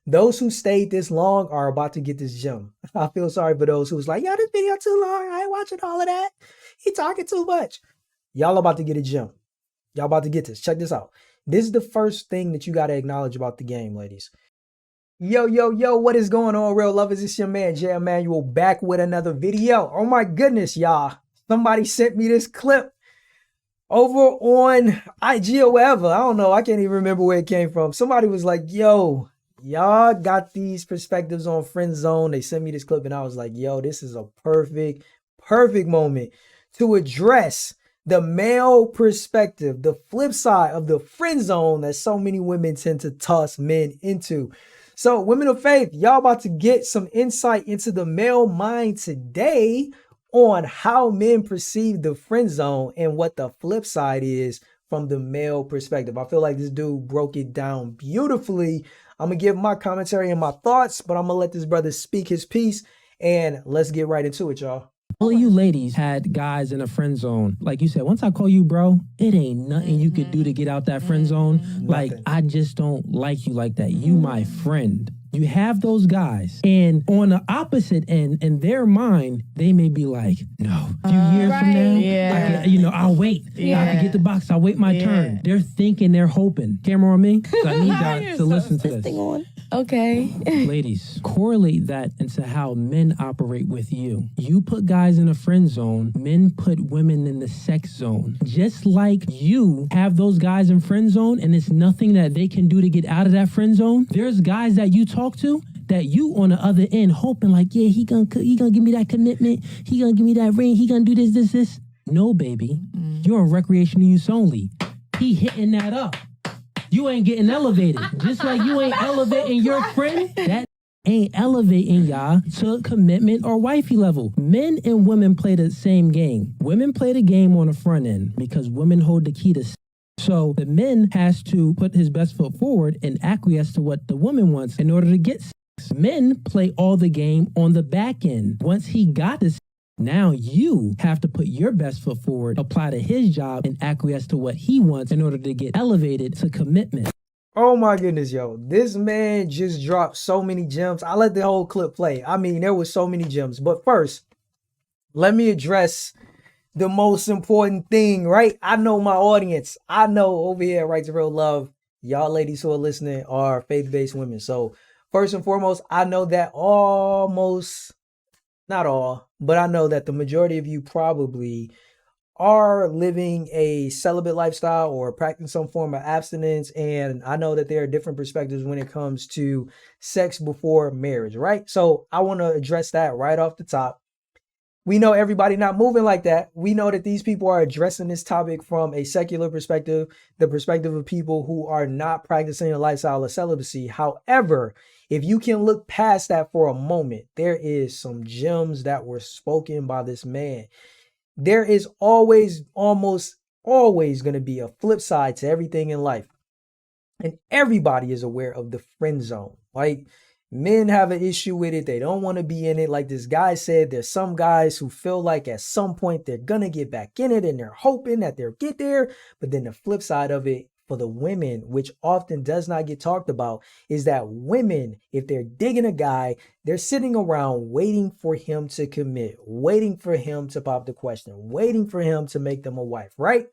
Those who stayed this long are about to get this gem. I feel sorry for those who's like, yo, this video too long. I ain't watching all of that. He talking too much. Y'all about to get a gem. Y'all about to get this. Check this out. This is the first thing that you got to acknowledge about the game, ladies. Yo, what is going on, real lovers? It's your man, J. Immanuel, back with another video. Oh my goodness, y'all. Somebody sent me this clip over on IG or wherever. I don't know. I can't even remember where it came from. Somebody was like, yo, y'all got these perspectives on friend zone. They sent me this clip and I was like, yo, this is a perfect moment to address the male perspective, the flip side of the friend zone that so many women tend to toss men into. So women of faith, y'all about to get some insight into the male mind today on how men perceive the friend zone and what the flip side is from the male perspective. I feel like this dude broke it down beautifully. I'm going to give my commentary and my thoughts, but I'm going to let this brother speak his piece and let's get right into it, y'all. All of you ladies had guys in a friend zone. Like you said, once I call you bro, it ain't nothing you could do to get out that friend zone. Like, I just don't like you like that. You my friend. You have those guys. And on the opposite end, in their mind, they may be like, no, a few years from now, I'll wait. I can get the box. I'll wait my turn. They're thinking, they're hoping. Camera on me? I need y'all to listen to this. Okay. Ladies, correlate that into how men operate with you. You put guys in a friend zone, men put women in the sex zone. Just like you have those guys in friend zone and it's nothing that they can do to get out of that friend zone, there's guys that you talk to that you on the other end hoping like, yeah, he gonna give me that commitment, he gonna give me that ring, he gonna do this. No, baby, you're on recreational use only. He hitting that up. You ain't getting elevated. Just like you ain't elevating your friend, that ain't elevating y'all to commitment or wifey level. Men and women play the same game. Women play the game on the front end because women hold the key to sex. So the men has to put his best foot forward and acquiesce to what the woman wants in order to get sex. Men play all the game on the back end. Once he got this, now you have to put your best foot forward, apply to his job, and acquiesce to what he wants in order to get elevated to commitment. Oh my goodness, yo. This man just dropped so many gems. I let the whole clip play. I mean, there was so many gems. But first, let me address the most important thing, right? I know my audience. I know over here at Right to Real Love, y'all ladies who are listening are faith-based women. So first and foremost, I know that not all, but I know that the majority of you probably are living a celibate lifestyle or practicing some form of abstinence. And I know that there are different perspectives when it comes to sex before marriage, right? So I want to address that right off the top. We know everybody not moving like that. We know that these people are addressing this topic from a secular perspective, the perspective of people who are not practicing a lifestyle of celibacy. However, if you can look past that for a moment, there is some gems that were spoken by this man. There is almost always going to be a flip side to everything in life. And everybody is aware of the friend zone. Like, men have an issue with it. They don't want to be in it. Like this guy said, there's some guys who feel like at some point they're going to get back in it and they're hoping that they'll get there. But then the flip side of it for the women, which often does not get talked about, is that women, if they're digging a guy, they're sitting around waiting for him to commit, waiting for him to pop the question, waiting for him to make them a wife, right?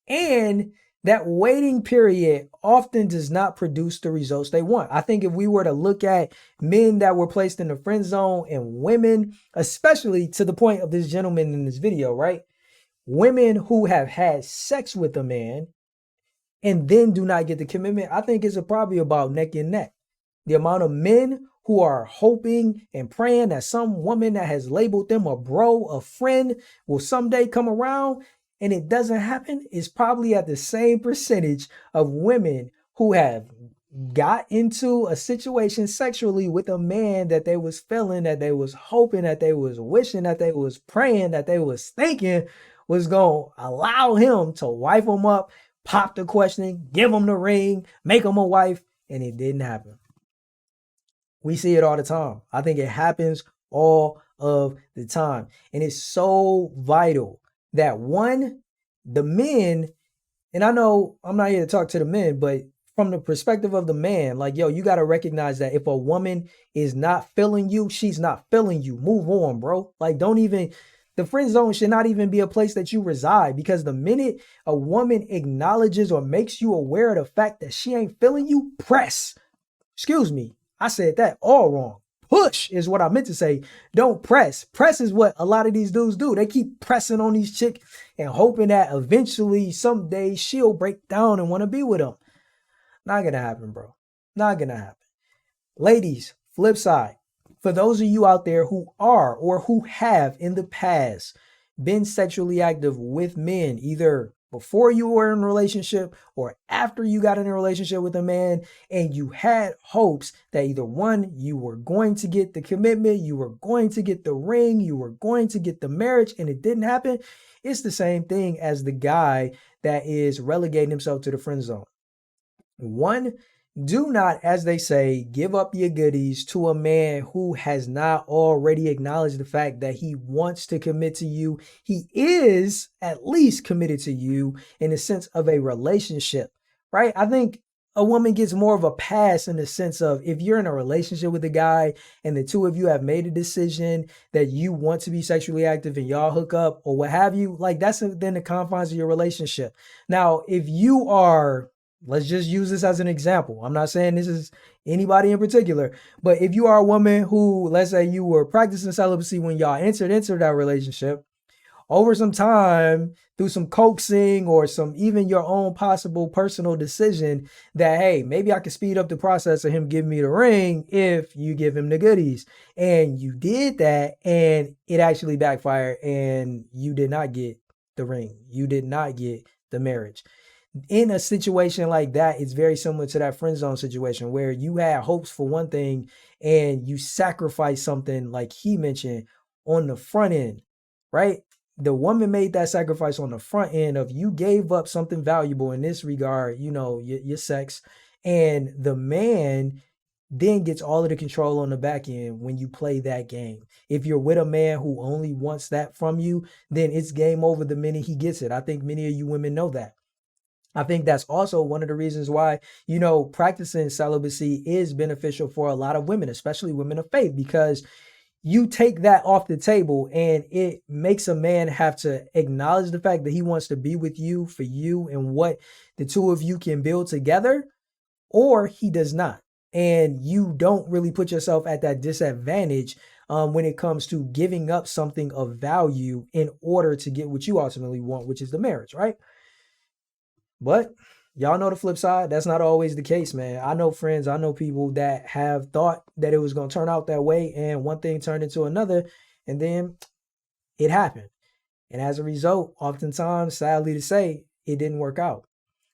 And that waiting period often does not produce the results they want. I think if we were to look at men that were placed in the friend zone and women, especially to the point of this gentleman in this video, right? Women who have had sex with a man and then do not get the commitment, I think it's probably about neck and neck. The amount of men who are hoping and praying that some woman that has labeled them a bro, a friend, will someday come around and it doesn't happen is probably at the same percentage of women who have got into a situation sexually with a man that they was feeling, that they was hoping, that they was wishing, that they was praying, that they was thinking was going to allow him to wife them up, pop the question, give them the ring, make them a wife, and it didn't happen. We see it all the time. I think it happens all of the time. And it's so vital that the men, and I know I'm not here to talk to the men, but from the perspective of the man, like, yo, you got to recognize that if a woman is not feeling you, she's not feeling you. Move on, bro. Like, don't even, the friend zone should not even be a place that you reside, because the minute a woman acknowledges or makes you aware of the fact that she ain't feeling you, press. Excuse me, I said that all wrong. Push is what I meant to say. Don't press. Press is what a lot of these dudes do. They keep pressing on these chicks and hoping that eventually someday she'll break down and want to be with them. Not gonna happen, bro. Not gonna happen. Ladies, flip side. For those of you out there who are or who have in the past been sexually active with men, either before you were in a relationship or after you got in a relationship with a man, and you had hopes that either one, you were going to get the commitment, you were going to get the ring, you were going to get the marriage, and it didn't happen, it's the same thing as the guy that is relegating himself to the friend zone. One, do not, as they say, give up your goodies to a man who has not already acknowledged the fact that he wants to commit to you. He is at least committed to you in the sense of a relationship, right? I think a woman gets more of a pass in the sense of, if you're in a relationship with a guy and the two of you have made a decision that you want to be sexually active and y'all hook up or what have you, like, that's within the confines of your relationship. Now, if you are, let's just use this as an example. I'm not saying this is anybody in particular, but if you are a woman who, let's say you were practicing celibacy when y'all entered into that relationship, over some time, through some coaxing or some even your own possible personal decision that, hey, maybe I could speed up the process of him giving me the ring if you give him the goodies. And you did that and it actually backfired and you did not get the ring. You did not get the marriage. In a situation like that, it's very similar to that friend zone situation where you had hopes for one thing and you sacrifice something, like he mentioned, on the front end, right? The woman made that sacrifice on the front end of, you gave up something valuable in this regard, you know, your sex, and the man then gets all of the control on the back end when you play that game. If you're with a man who only wants that from you, then it's game over the minute he gets it. I think many of you women know that. I think that's also one of the reasons why, you know, practicing celibacy is beneficial for a lot of women, especially women of faith, because you take that off the table and it makes a man have to acknowledge the fact that he wants to be with you for you and what the two of you can build together, or he does not. And you don't really put yourself at that disadvantage when it comes to giving up something of value in order to get what you ultimately want, which is the marriage, right? But y'all know the flip side. That's not always the case, man. I know friends, I know people that have thought that it was going to turn out that way, and one thing turned into another, and then it happened. And as a result, oftentimes, sadly to say, it didn't work out.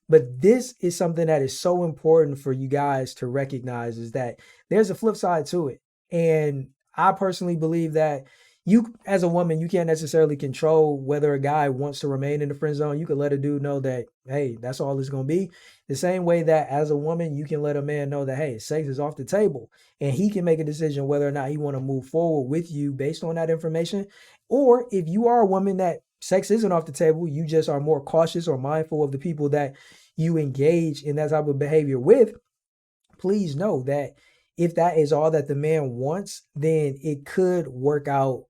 But this is something that is so important for you guys to recognize, is that there's a flip side to it. And I personally believe that you, as a woman, you can't necessarily control whether a guy wants to remain in the friend zone. You could let a dude know that, hey, that's all it's going to be. The same way that as a woman, you can let a man know that, hey, sex is off the table, and he can make a decision whether or not he want to move forward with you based on that information. Or if you are a woman that sex isn't off the table, you just are more cautious or mindful of the people that you engage in that type of behavior with, please know that if that is all that the man wants, then it could work out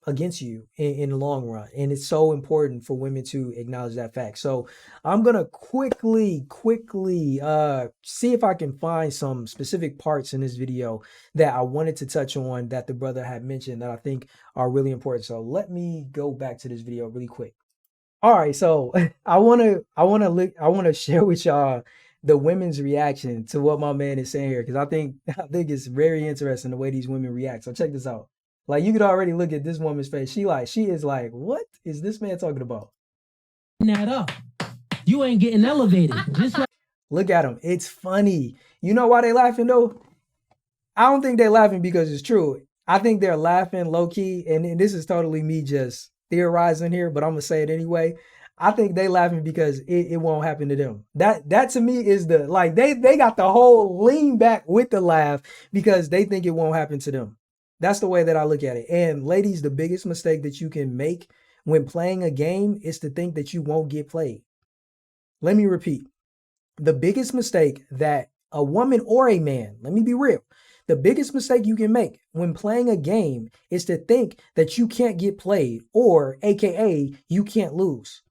against you in the long run. And it's so important for women to acknowledge that fact. So I'm going to quickly see if I can find some specific parts in this video that I wanted to touch on that the brother had mentioned that I think are really important. So let me go back to this video really quick. All right, so I want to share with y'all the women's reaction to what my man is saying here, because I think it's very interesting the way these women react. So check this out. Like, you could already look at this woman's face. She is like, what is this man talking about? That up. You ain't getting elevated. Just like, look at him. It's funny. You know why they laughing though? I don't think they're laughing because it's true. I think they're laughing low key, and this is totally me just theorizing here, but I'm gonna say it anyway. I think they laughing because it won't happen to them. That to me is the, like, they got the whole lean back with the laugh because they think it won't happen to them. That's the way that I look at it. And ladies, the biggest mistake that you can make when playing a game is to think that you won't get played. Let me repeat. The biggest mistake that a woman or a man, let me be real, the biggest mistake you can make when playing a game is to think that you can't get played, or AKA you can't lose.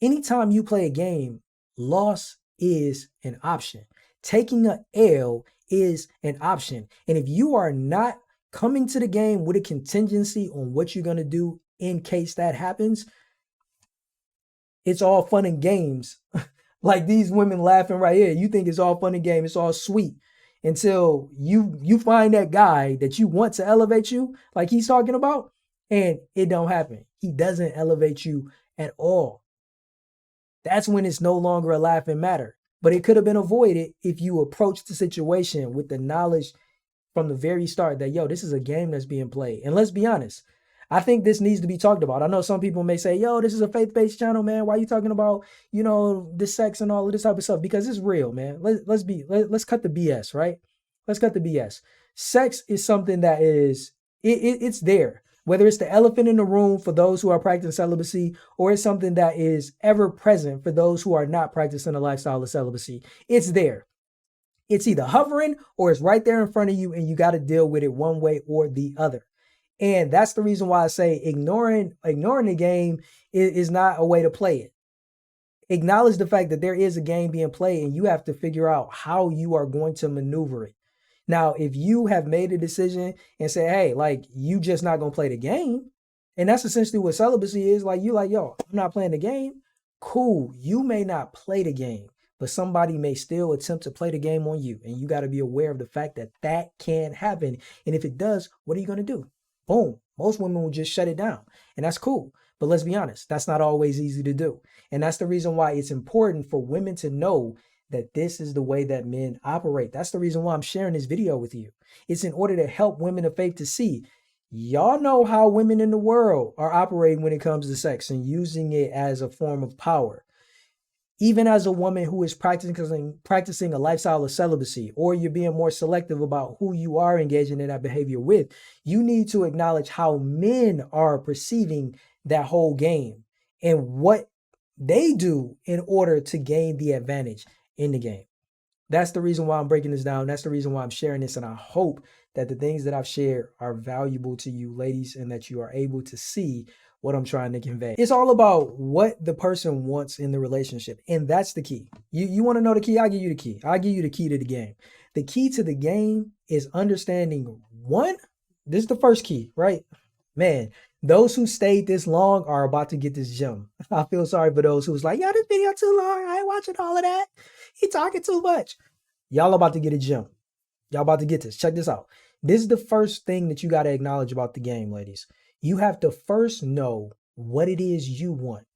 Anytime you play a game, loss is an option. Taking a L is an option. And if you are not coming to the game with a contingency on what you're going to do in case that happens, it's all fun and games. Like these women laughing right here. You think it's all fun and game. It's all sweet until you find that guy that you want to elevate you, like he's talking about, and it don't happen. He doesn't elevate you at all. That's when it's no longer a laughing matter. But it could have been avoided if you approach the situation with the knowledge from the very start that, yo, this is a game that's being played. And let's be honest, I think this needs to be talked about. I know some people may say, yo, this is a faith-based channel, man. Why are you talking about, this sex and all of this type of stuff? Because it's real, man. Let's cut the BS, right? Let's cut the BS. Sex is something that is, it's there. Whether it's the elephant in the room for those who are practicing celibacy, or it's something that is ever present for those who are not practicing a lifestyle of celibacy. It's there. It's either hovering or it's right there in front of you, and you got to deal with it one way or the other. And that's the reason why I say ignoring the game is not a way to play it. Acknowledge the fact that there is a game being played, and you have to figure out how you are going to maneuver it. Now, if you have made a decision and say, hey, like, you just not going to play the game, and that's essentially what celibacy is, like, you like, yo, I'm not playing the game. Cool. You may not play the game, but somebody may still attempt to play the game on you. And you got to be aware of the fact that that can happen. And if it does, what are you going to do? Boom. Most women will just shut it down. And that's cool. But let's be honest, that's not always easy to do. And that's the reason why it's important for women to know that this is the way that men operate. That's the reason why I'm sharing this video with you. It's in order to help women of faith to see, y'all know how women in the world are operating when it comes to sex and using it as a form of power. Even as a woman who is practicing a lifestyle of celibacy, or you're being more selective about who you are engaging in that behavior with, you need to acknowledge how men are perceiving that whole game and what they do in order to gain the advantage in the game. That's the reason why I'm breaking this down. That's the reason why I'm sharing this. And I hope that the things that I've shared are valuable to you ladies and that you are able to see what I'm trying to convey. It's all about what the person wants in the relationship. And that's the key. You want to know the key? I'll give you the key. I'll give you the key to the game. The key to the game is understanding one. This is the first key, right? Man, those who stayed this long are about to get this gem. I feel sorry for those who's like, yo, this video too long. I ain't watching all of that. He talking too much. Y'all about to get a gem. Y'all about to get this. Check this out. This is the first thing that you got to acknowledge about the game, ladies. You have to first know what it is you want.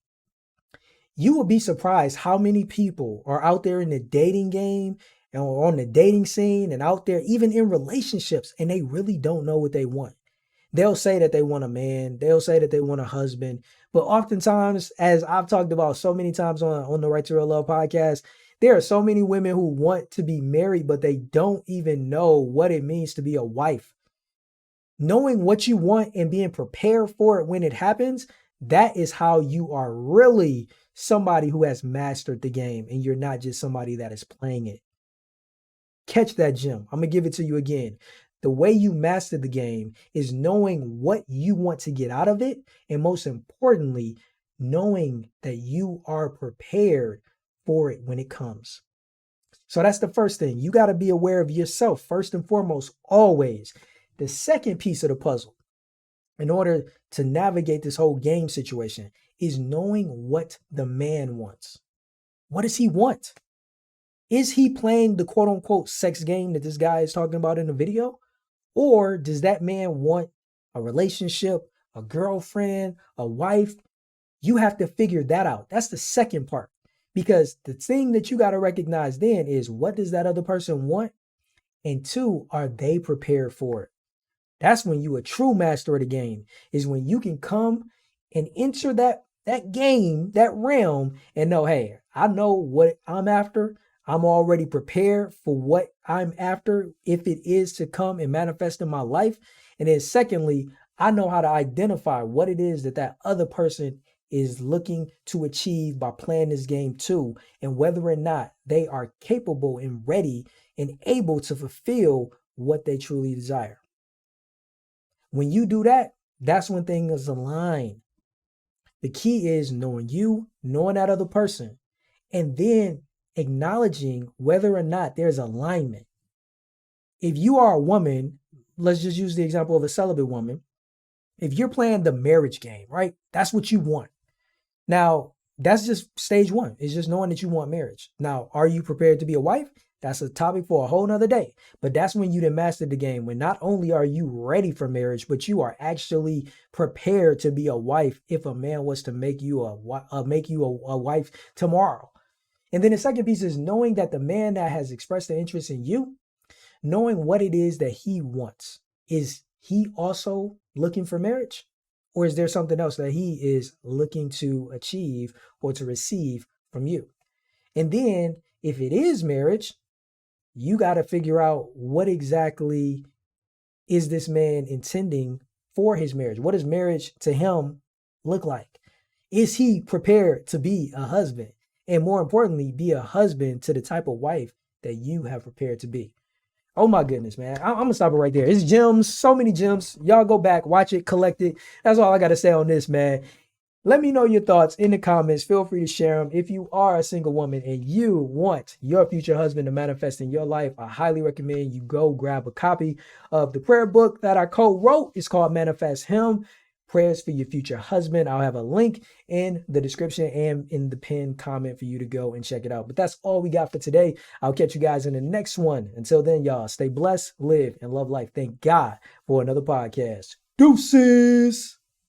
You will be surprised how many people are out there in the dating game and on the dating scene and out there even in relationships, and they really don't know what they want. They'll say that they want a man. They'll say that they want a husband. But oftentimes, as I've talked about so many times on the Right to Real Love podcast, there are so many women who want to be married, but they don't even know what it means to be a wife. Knowing what you want and being prepared for it when it happens, that is how you are really somebody who has mastered the game, and you're not just somebody that is playing it. Catch that gem. I'm going to give it to you again. The way you master the game is knowing what you want to get out of it, and most importantly, knowing that you are prepared for it when it comes. So that's the first thing. You got to be aware of yourself first and foremost, always. The second piece of the puzzle, in order to navigate this whole game situation, is knowing what the man wants. What does he want? Is he playing the quote unquote sex game that this guy is talking about in the video? Or does that man want a relationship, a girlfriend, a wife? You have to figure that out. That's the second part. Because the thing that you got to recognize then is, what does that other person want? And two, are they prepared for it? That's when you a true master of the game, is when you can come and enter that game, that realm, and know, hey, I know what I'm after. I'm already prepared for what I'm after if it is to come and manifest in my life. And then secondly, I know how to identify what it is that other person is looking to achieve by playing this game too, and whether or not they are capable and ready and able to fulfill what they truly desire. When you do that, that's when things align. The key is knowing you, knowing that other person, and then acknowledging whether or not there's alignment. If you are a woman, let's just use the example of a celibate woman. If you're playing the marriage game, right? That's what you want. Now, that's just stage one. It's just knowing that you want marriage. Now, are you prepared to be a wife? That's a topic for a whole nother day. But that's when you done mastered the game. When not only are you ready for marriage, but you are actually prepared to be a wife if a man was to make you a wife tomorrow. And then the second piece is knowing that the man that has expressed an interest in you, knowing what it is that he wants. Is he also looking for marriage? Or is there something else that he is looking to achieve or to receive from you? And then if it is marriage, you got to figure out what exactly is this man intending for his marriage? What does marriage to him look like? Is he prepared to be a husband? And more importantly, be a husband to the type of wife that you have prepared to be. Oh my goodness, man. I'm going to stop it right there. It's gems, so many gems. Y'all go back, watch it, collect it. That's all I got to say on this, man. Let me know your thoughts in the comments. Feel free to share them. If you are a single woman and you want your future husband to manifest in your life, I highly recommend you go grab a copy of the prayer book that I co-wrote. It's called Manifest Him, Prayers for Your Future Husband. I'll have a link in the description and in the pinned comment for you to go and check it out. But that's all we got for today. I'll catch you guys in the next one. Until then, y'all, stay blessed, live, and love life. Thank God for another podcast. Deuces.